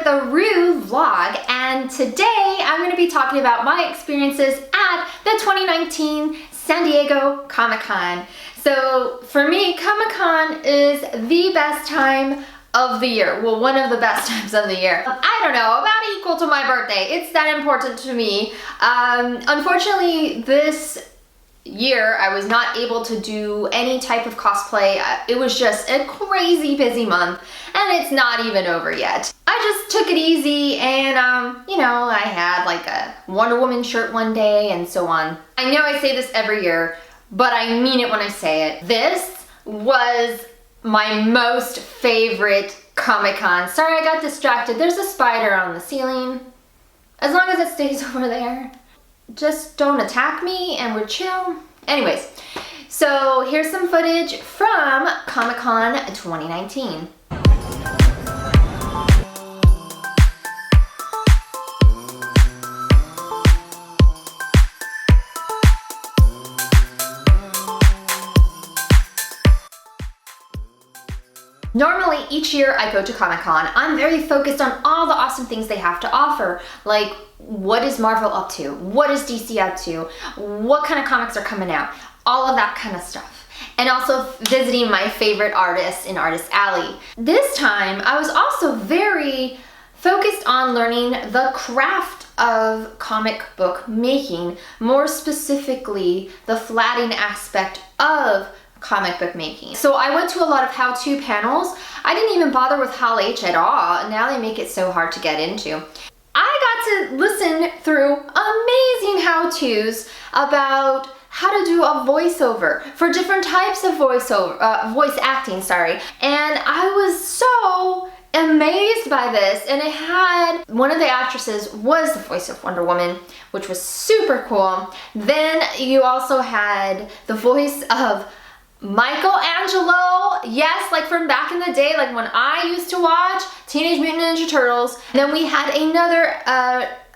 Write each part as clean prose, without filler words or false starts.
with a Rue vlog, and today I'm going to be talking about my experiences at the 2019 San Diego Comic-Con. So for me, Comic-Con is the best time of the year. Well, one of the best times of the year. I don't know, about equal to my birthday. It's that important to me. Unfortunately, this year I was not able to do any type of cosplay. It was just a crazy busy month, and it's not even over yet. I just took it easy, and you know, I had like a Wonder Woman shirt one day and so on. I know I say this every year, but I mean it when I say it. This was my most favorite Comic-Con. Sorry, I got distracted. There's a spider on the ceiling. As long as it stays over there, just don't attack me and we're chill. Anyways, so here's some footage from Comic-Con 2019. Normally, each year I go to Comic-Con, I'm very focused on all the awesome things they have to offer. Like, what is Marvel up to? What is DC up to? What kind of comics are coming out? All of that kind of stuff. And also visiting my favorite artists in Artist Alley. This time, I was also very focused on learning the craft of comic book making, more specifically, the flatting aspect of comic book making. So I went to a lot of how-to panels. I didn't even bother with Hall H at all. Now they make it so hard to get into. I got to listen through amazing how-tos about how to do a voiceover for different types of voice acting, sorry. And I was so amazed by this, and it had, one of the actresses was the voice of Wonder Woman, which was super cool. Then you also had the voice of Michelangelo, yes, like from back in the day, like when I used to watch Teenage Mutant Ninja Turtles. Then we had another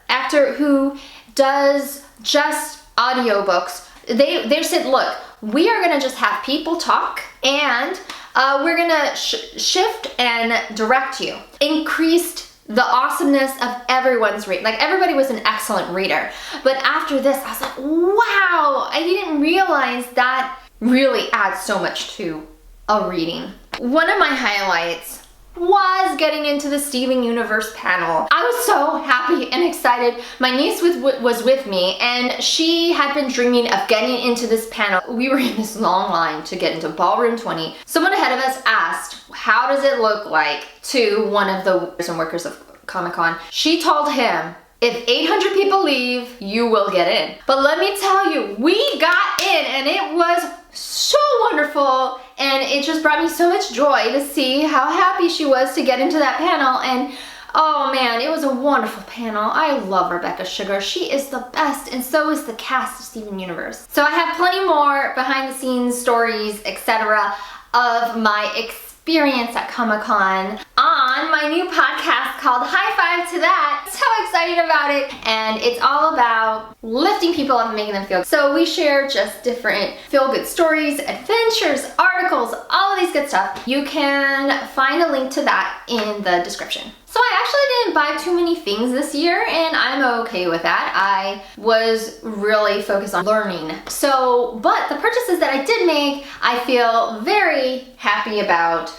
actor who does just audiobooks. They said, look, we are gonna just have people talk, and we're gonna shift and direct you. Increased the awesomeness of everyone's read. Like, everybody was an excellent reader. But after this, I was like, wow, I didn't realize that really adds so much to a reading. One of my highlights was getting into the Steven Universe panel. I was so happy and excited. My niece was with me, and she had been dreaming of getting into this panel. We were in this long line to get into Ballroom 20. Someone ahead of us asked, how does it look like, to one of the workers of Comic-Con. She told him, if 800 people leave, you will get in. But let me tell you, we got in, and it was so wonderful, and it just brought me so much joy to see how happy she was to get into that panel. And oh man, it was a wonderful panel. I love Rebecca Sugar. She is the best, and so is the cast of Steven Universe. So I have plenty more behind the scenes stories, etc. of my experience at Comic-Con on my new podcast called High Five to That. So excited about it, and it's all about lifting people up and making them feel good. So we share just different feel-good stories, adventures, articles, all of these good stuff. You can find a link to that in the description. So I actually didn't buy too many things this year, and I'm okay with that. I was really focused on learning. So, but the purchases that I did make, I feel very happy about.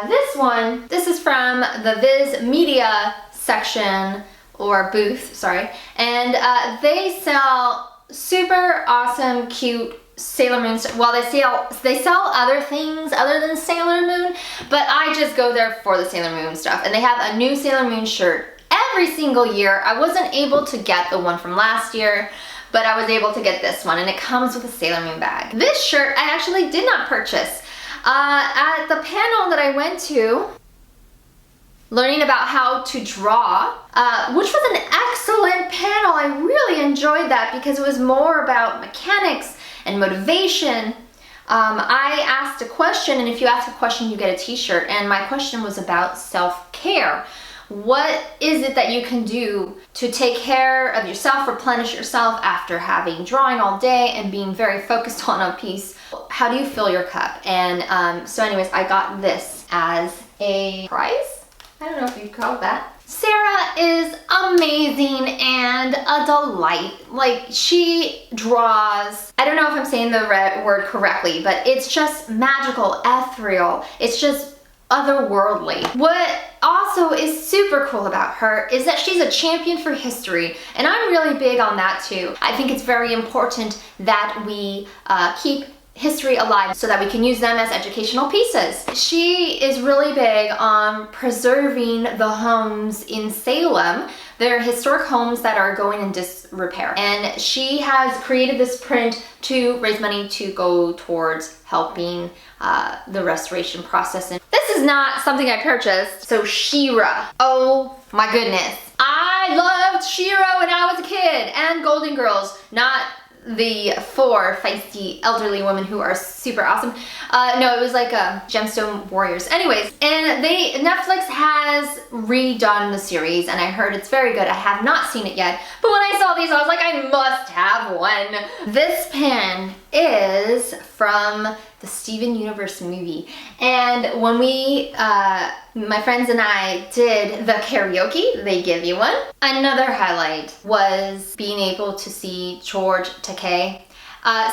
This one, this is from the Viz Media section, or booth, sorry. And they sell super awesome, cute Sailor Moon. Well, they sell other things other than Sailor Moon, but I just go there for the Sailor Moon stuff. And they have a new Sailor Moon shirt every single year. I wasn't able to get the one from last year, but I was able to get this one, and it comes with a Sailor Moon bag. This shirt I actually did not purchase. At the panel that I went to, learning about how to draw, which was an excellent panel. I really enjoyed that because it was more about mechanics and motivation. I asked a question, and if you ask a question, you get a t-shirt, and my question was about self-care. What is it that you can do to take care of yourself, replenish yourself after having drawing all day and being very focused on a piece? How do you fill your cup? And so anyways, I got this as a prize. I don't know if you'd call it that. Sara is amazing and a delight. Like, she draws, I don't know if I'm saying the word correctly, but it's just magical, ethereal. It's just otherworldly. What also is super cool about her is that she's a champion for history, and I'm really big on that too. I think it's very important that we keep history alive so that we can use them as educational pieces. She is really big on preserving the homes in Salem. They're historic homes that are going in disrepair. And she has created this print to raise money to go towards helping the restoration process. And this is not something I purchased. So She-Ra. Oh my goodness. I loved She-Ra when I was a kid, and Golden Girls, not the 4 feisty elderly women who are super awesome. No, it was like Gemstone Warriors. Anyways, and Netflix has redone the series, and I heard it's very good. I have not seen it yet, but when I saw these, I was like, I must have one. This pen is from the Steven Universe movie, and when we my friends and I did the karaoke, they give you one. Another highlight was being able to see George Takei.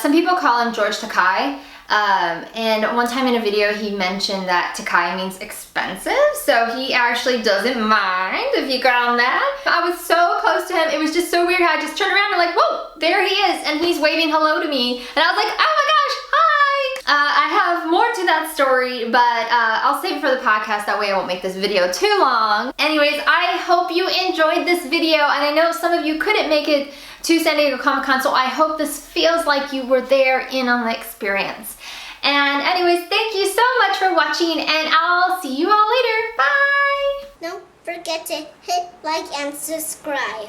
Some people call him George Takai, and one time in a video he mentioned that Takai means expensive, so he actually doesn't mind if you call him that. I was so close to him, it was just so weird how I just turned around and like, whoa, there he is, and he's waving hello to me, and I was like, oh my gosh, hi! I have more to that story, but I'll save it for the podcast, that way I won't make this video too long. Anyways, I hope you enjoyed this video, and I know some of you couldn't make it to San Diego Comic-Con, so I hope this feels like you were there in on the experience. And anyways, thank you so much for watching, and I'll see you all later. Bye! Don't forget to hit like and subscribe.